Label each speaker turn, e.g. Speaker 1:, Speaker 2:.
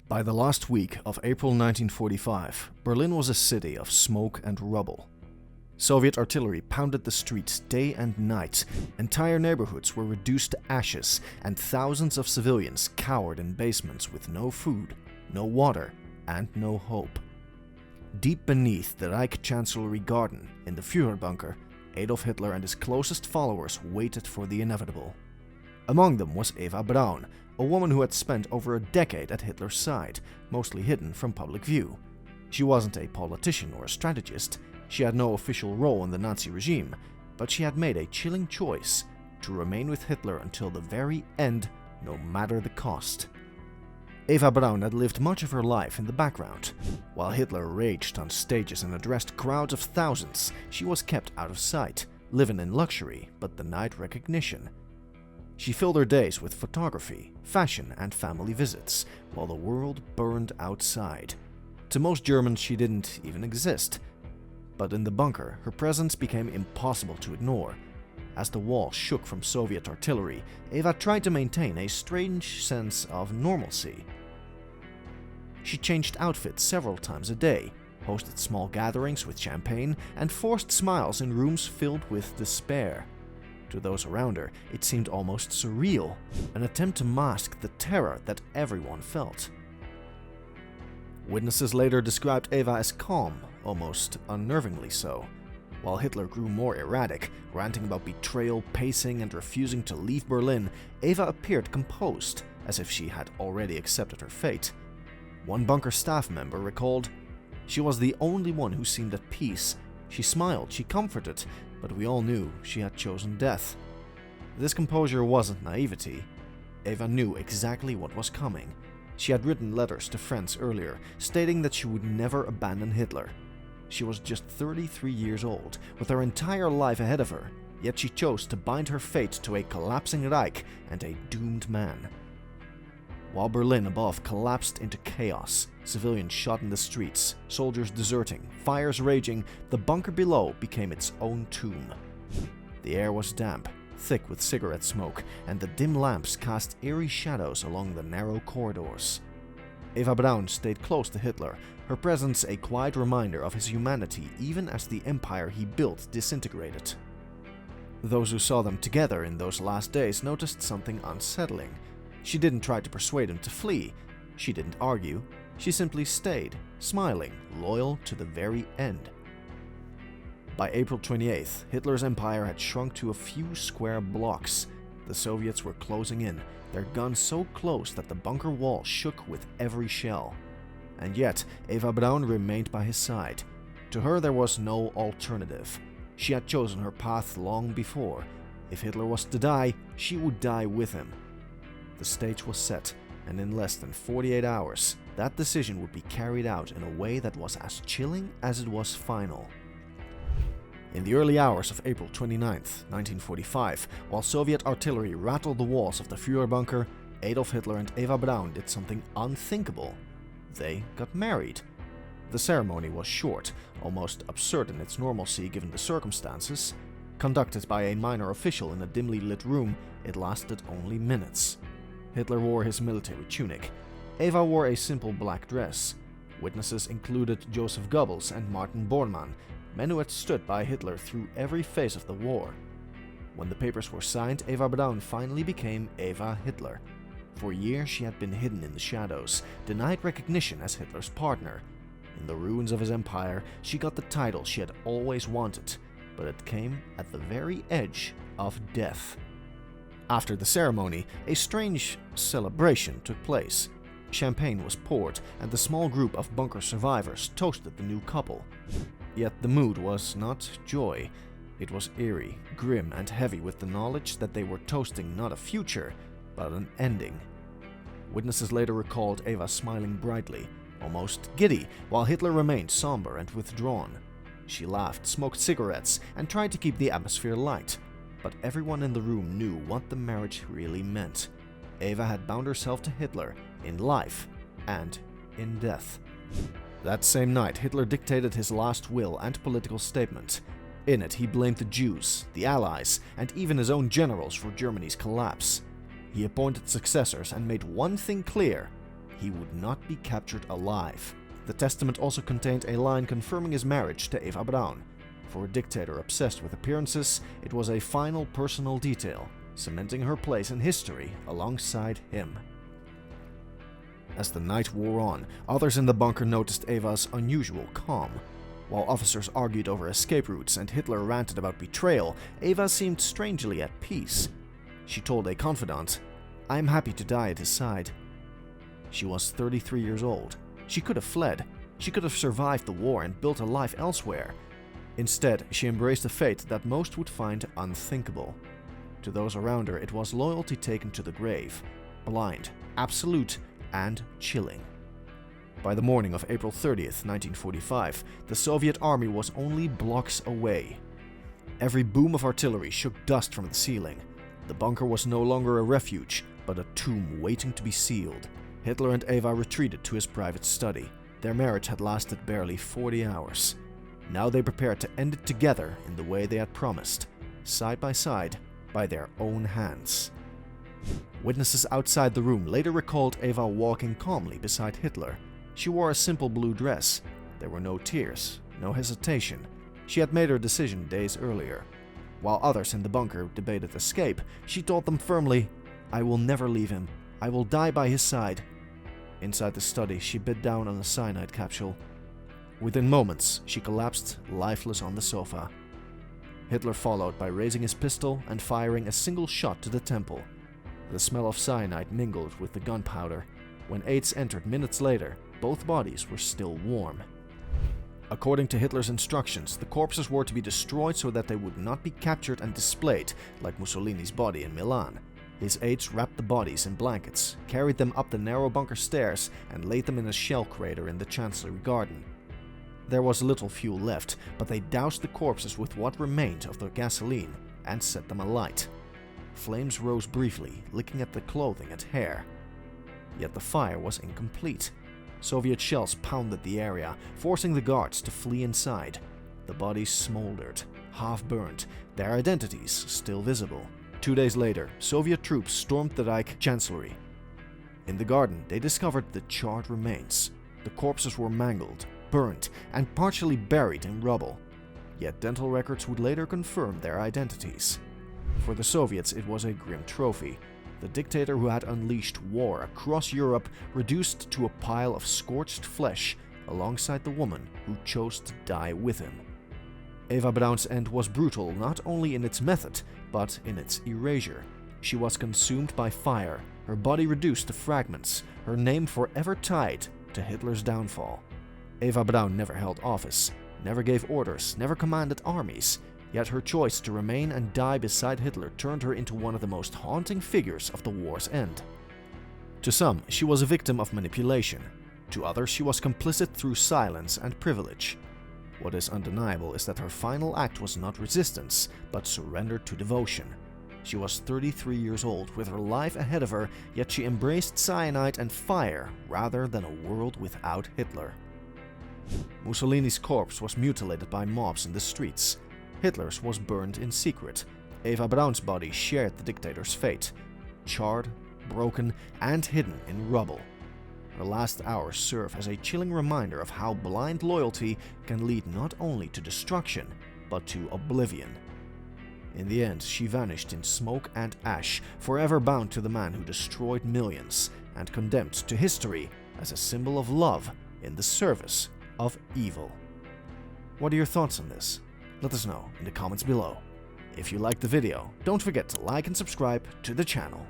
Speaker 1: By the last week of April 1945, Berlin was a city of smoke and rubble. Soviet artillery pounded the streets day and night, entire neighborhoods were reduced to ashes, and thousands of civilians cowered in basements with no food, no water, and no hope. Deep beneath the Reich Chancellery Garden, in the Führer bunker, Adolf Hitler and his closest followers waited for the inevitable. Among them was Eva Braun, a woman who had spent over a decade at Hitler's side, mostly hidden from public view. She wasn't a politician or a strategist, she had no official role in the Nazi regime, but she had made a chilling choice to remain with Hitler until the very end, no matter the cost. Eva Braun had lived much of her life in the background. While Hitler raged on stages and addressed crowds of thousands, she was kept out of sight, living in luxury but denied recognition. She filled her days with photography, fashion, and family visits, while the world burned outside. To most Germans, she didn't even exist. But in the bunker, her presence became impossible to ignore. As the wall shook from Soviet artillery, Eva tried to maintain a strange sense of normalcy. She changed outfits several times a day, hosted small gatherings with champagne, and forced smiles in rooms filled with despair. To those around her, it seemed almost surreal, an attempt to mask the terror that everyone felt. Witnesses later described Eva as calm, almost unnervingly so. While Hitler grew more erratic, ranting about betrayal, pacing, and refusing to leave Berlin, Eva appeared composed, as if she had already accepted her fate. One bunker staff member recalled, "She was the only one who seemed at peace. She smiled, she comforted, but we all knew she had chosen death." This composure wasn't naivety. Eva knew exactly what was coming. She had written letters to friends earlier, stating that she would never abandon Hitler. She was just 33 years old, with her entire life ahead of her, yet she chose to bind her fate to a collapsing Reich and a doomed man. While Berlin above collapsed into chaos, civilians shot in the streets, soldiers deserting, fires raging, the bunker below became its own tomb. The air was damp, thick with cigarette smoke, and the dim lamps cast eerie shadows along the narrow corridors. Eva Braun stayed close to Hitler, her presence a quiet reminder of his humanity even as the empire he built disintegrated. Those who saw them together in those last days noticed something unsettling. She didn't try to persuade him to flee. She didn't argue. She simply stayed, smiling, loyal to the very end. By April 28th, Hitler's empire had shrunk to a few square blocks. The Soviets were closing in, their guns so close that the bunker wall shook with every shell. And yet, Eva Braun remained by his side. To her, there was no alternative. She had chosen her path long before. If Hitler was to die, she would die with him. The stage was set, and in less than 48 hours, that decision would be carried out in a way that was as chilling as it was final. In the early hours of April 29, 1945, while Soviet artillery rattled the walls of the Führer bunker, Adolf Hitler and Eva Braun did something unthinkable. They got married. The ceremony was short, almost absurd in its normalcy given the circumstances. Conducted by a minor official in a dimly lit room, it lasted only minutes. Hitler wore his military tunic. Eva wore a simple black dress. Witnesses included Joseph Goebbels and Martin Bormann, men who had stood by Hitler through every phase of the war. When the papers were signed, Eva Braun finally became Eva Hitler. For years she had been hidden in the shadows, denied recognition as Hitler's partner. In the ruins of his empire, she got the title she had always wanted, but it came at the very edge of death. After the ceremony, a strange celebration took place. Champagne was poured, and the small group of bunker survivors toasted the new couple. Yet the mood was not joy. It was eerie, grim, and heavy with the knowledge that they were toasting not a future, but an ending. Witnesses later recalled Eva smiling brightly, almost giddy, while Hitler remained somber and withdrawn. She laughed, smoked cigarettes, and tried to keep the atmosphere light. But everyone in the room knew what the marriage really meant. Eva had bound herself to Hitler in life and in death. That same night, Hitler dictated his last will and political statement. In it, he blamed the Jews, the Allies, and even his own generals for Germany's collapse. He appointed successors and made one thing clear: he would not be captured alive. The testament also contained a line confirming his marriage to Eva Braun. For a dictator obsessed with appearances, it was a final personal detail, cementing her place in history alongside him. As the night wore on, others in the bunker noticed Eva's unusual calm. While officers argued over escape routes and Hitler ranted about betrayal, Eva seemed strangely at peace. She told a confidant, "I'm happy to die at his side." She was 33 years old. She could have fled. She could have survived the war and built a life elsewhere. Instead, she embraced a fate that most would find unthinkable. To those around her, it was loyalty taken to the grave, blind, absolute, and chilling. By the morning of April 30th, 1945, the Soviet army was only blocks away. Every boom of artillery shook dust from the ceiling. The bunker was no longer a refuge, but a tomb waiting to be sealed. Hitler and Eva retreated to his private study. Their marriage had lasted barely 40 hours. Now they prepared to end it together in the way they had promised, side by side, by their own hands. Witnesses outside the room later recalled Eva walking calmly beside Hitler. She wore a simple blue dress. There were no tears, no hesitation. She had made her decision days earlier. While others in the bunker debated escape, she told them firmly, "I will never leave him. I will die by his side." Inside the study, she bit down on a cyanide capsule. Within moments, she collapsed lifeless on the sofa. Hitler followed by raising his pistol and firing a single shot to the temple. The smell of cyanide mingled with the gunpowder. When aides entered minutes later, both bodies were still warm. According to Hitler's instructions, the corpses were to be destroyed so that they would not be captured and displayed like Mussolini's body in Milan. His aides wrapped the bodies in blankets, carried them up the narrow bunker stairs, and laid them in a shell crater in the Chancellery garden. There was little fuel left, but they doused the corpses with what remained of the gasoline and set them alight. Flames rose briefly, licking at the clothing and hair. Yet the fire was incomplete. Soviet shells pounded the area, forcing the guards to flee inside. The bodies smoldered, half-burned, their identities still visible. 2 days later, Soviet troops stormed the Reich Chancellery. In the garden, they discovered the charred remains. The corpses were mangled, burned, and partially buried in rubble. Yet dental records would later confirm their identities. For the Soviets, it was a grim trophy. The dictator who had unleashed war across Europe reduced to a pile of scorched flesh alongside the woman who chose to die with him. Eva Braun's end was brutal not only in its method, but in its erasure. She was consumed by fire, her body reduced to fragments, her name forever tied to Hitler's downfall. Eva Braun never held office, never gave orders, never commanded armies. Yet her choice to remain and die beside Hitler turned her into one of the most haunting figures of the war's end. To some, she was a victim of manipulation. To others, she was complicit through silence and privilege. What is undeniable is that her final act was not resistance, but surrender to devotion. She was 33 years old, with her life ahead of her, yet she embraced cyanide and fire rather than a world without Hitler. Mussolini's corpse was mutilated by mobs in the streets. Hitler's was burned in secret. Eva Braun's body shared the dictator's fate, charred, broken, and hidden in rubble. Her last hours serve as a chilling reminder of how blind loyalty can lead not only to destruction, but to oblivion. In the end, she vanished in smoke and ash, forever bound to the man who destroyed millions, and condemned to history as a symbol of love in the service of evil. What are your thoughts on this? Let us know in the comments below. If you liked the video, don't forget to like and subscribe to the channel.